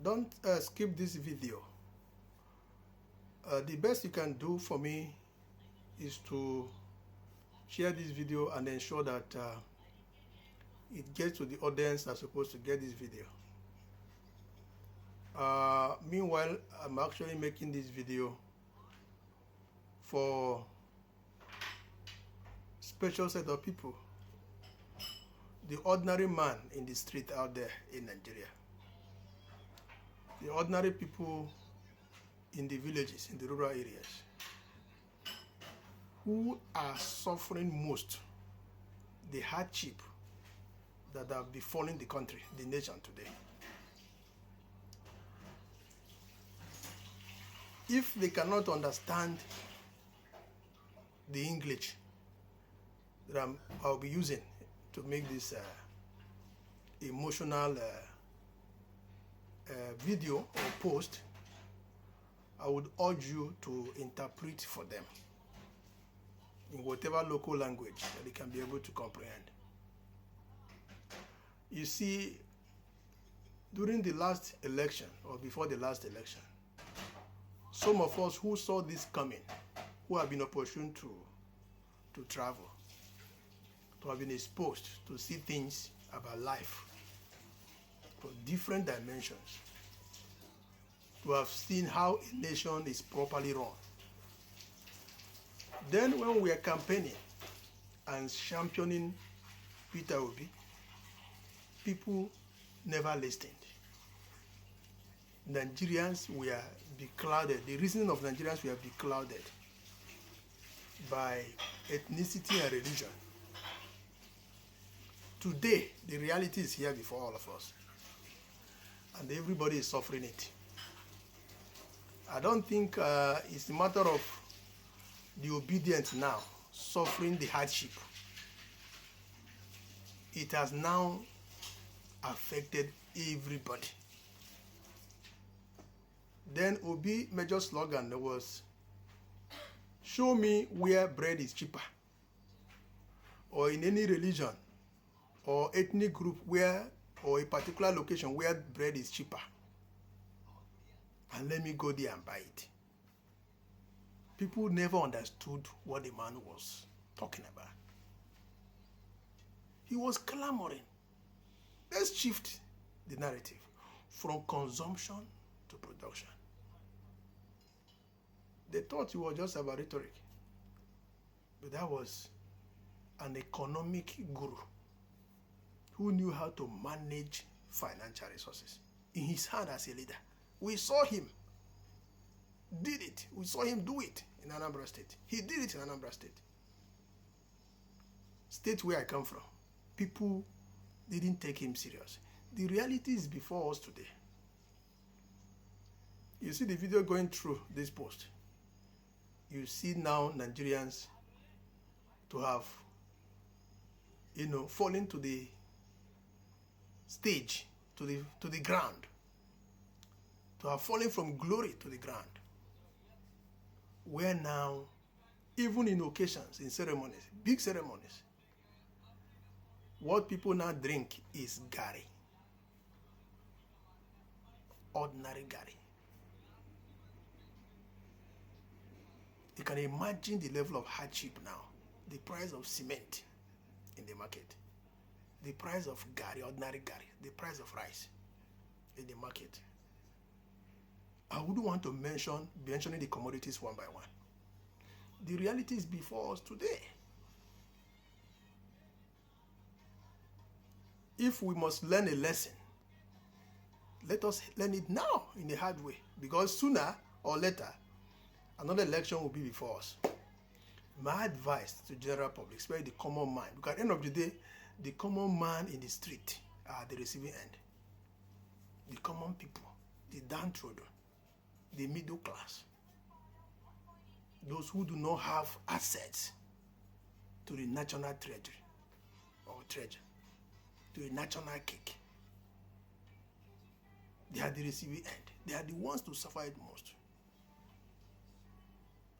Don't skip this video. The best you can do for me is to share this video and ensure that it gets to the audience that's supposed to get this video. Meanwhile, I'm actually making this video for special set of people, the ordinary man in the street out there in Nigeria, the ordinary people in the villages, in the rural areas, who are suffering most the hardship that have befallen the country, the nation today. If they cannot understand the English that I'll be using to make this emotional video or post, I would urge you to interpret for them in whatever local language that they can be able to comprehend. You see, during the last election or before the last election, some of us who saw this coming, who have been opportune to travel, to have been exposed to see things about life from different dimensions, to have seen how a nation is properly run. Then when we are campaigning and championing Peter Obi, people never listened. Nigerians were beclouded. The reasoning of Nigerians were beclouded by ethnicity and religion. Today, the reality is here before all of us, and everybody is suffering it. I don't think it's a matter of the obedient now suffering the hardship. It has now affected everybody. Then Obi major slogan was, "Show me where bread is cheaper," or in any religion or ethnic group where, or a particular location where bread is cheaper, and let me go there and buy it. People never understood what the man was talking about. He was clamoring. Let's shift the narrative from consumption to production. They thought it was just about rhetoric, but that was an economic guru who knew how to manage financial resources in his hand as a leader. We saw him did it. We saw him do it in Anambra State. He did it in Anambra State. State where I come from. People didn't take him serious. The reality is before us today. You see the video going through this post. You see now Nigerians to have, fallen to the stage, to the ground, to have fallen from glory to the ground, where now, even in occasions, in ceremonies, big ceremonies, what people now drink is gari, ordinary gari. You can imagine the level of hardship now, the price of cement in the market, the price of gari, ordinary gari, the price of rice in the market. I wouldn't want to mentioning the commodities one by one. The reality is before us today. If we must learn a lesson, let us learn it now in a hard way, because sooner or later, another election will be before us. My advice to the general public, especially the common man, because at the end of the day, the common man in the street are the receiving end. The common people, the downtrodden, the middle class, those who do not have assets to the national treasury or treasure, to the national cake. They are the receiving end. They are the ones to suffer it most.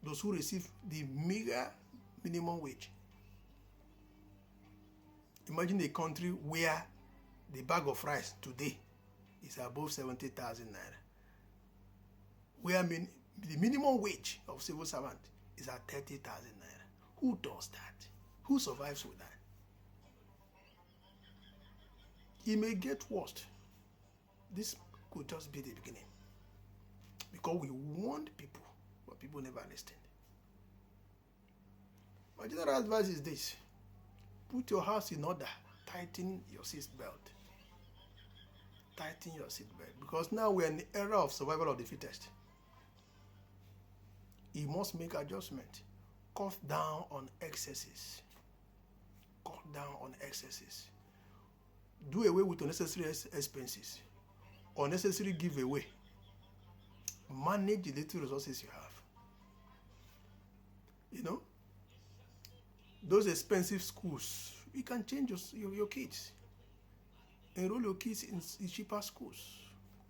Those who receive the meager minimum wage. Imagine a country where the bag of rice today is above 70,000 naira. Where the minimum wage of civil servant is at 30,000 naira. Who does that? Who survives with that? It may get worse. This could just be the beginning. Because we warned people, but people never listened. My general advice is this: put your house in order, tighten your seat belt. Tighten your seat belt. Because now we're in the era of survival of the fittest. You must make adjustment. Cut down on excesses. Cut down on excesses. Do away with unnecessary expenses. Unnecessary giveaway. Manage the little resources you have. You know, those expensive schools, you can change your kids. Enroll your kids in cheaper schools.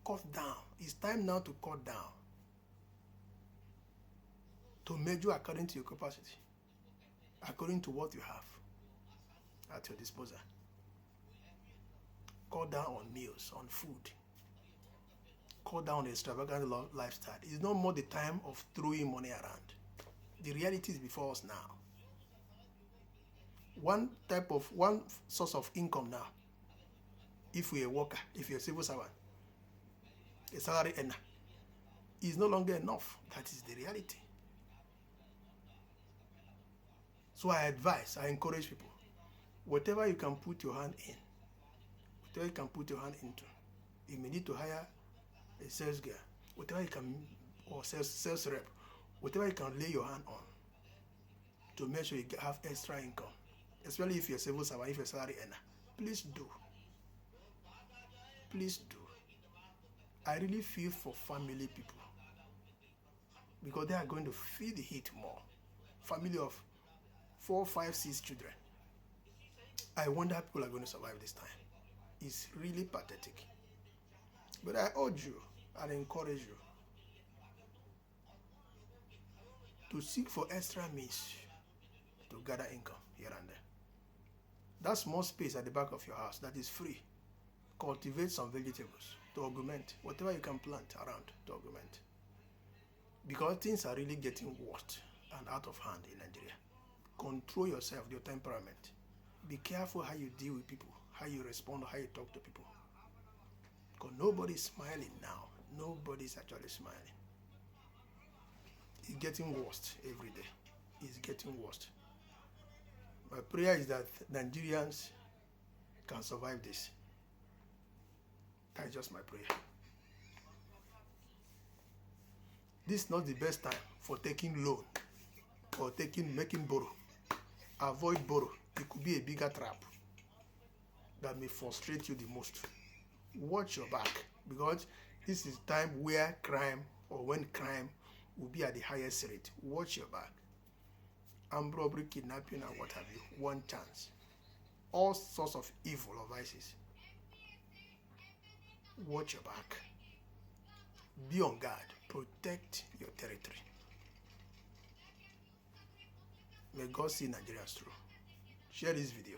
Cut down. It's time now to cut down. To measure according to your capacity. According to what you have at your disposal. Cut down on meals, on food. Cut down on the extravagant lifestyle. It's no more the time of throwing money around. The reality is before us now. One source of income now, if you're a worker, if you're a civil servant, a salary earner, is no longer enough. That is the reality. So I encourage people, whatever you can put your hand in, whatever you can put your hand into, you may need to hire a sales girl, whatever you can, or sales rep, whatever you can lay your hand on to make sure you have extra income, especially if you're a civil servant, if you're a salary earner. Please do. Please do. I really feel for family people because they are going to feel the heat more. Family of 4, 5, 6 children. I wonder how people are going to survive this time. It's really pathetic. But I urge you and encourage you to seek for extra means to gather income here and there. That small space at the back of your house that is free, cultivate some vegetables to augment whatever you can plant around to augment. Because things are really getting worse and out of hand in Nigeria. Control yourself, your temperament. Be careful how you deal with people, how you respond, how you talk to people. Because nobody's smiling now. Nobody's actually smiling. It's getting worse every day. It's getting worse. My prayer is that Nigerians can survive this. That's just my prayer. This is not the best time for taking loan or making borrow. Avoid borrow. It could be a bigger trap that may frustrate you the most. Watch your back, because this is time where crime, or when crime will be at the highest rate. Watch your back. Armed robbery, kidnapping, and what have you. One chance. All sorts of evil or vices. Watch your back. Be on guard. Protect your territory. May God see Nigerians through. Share this video.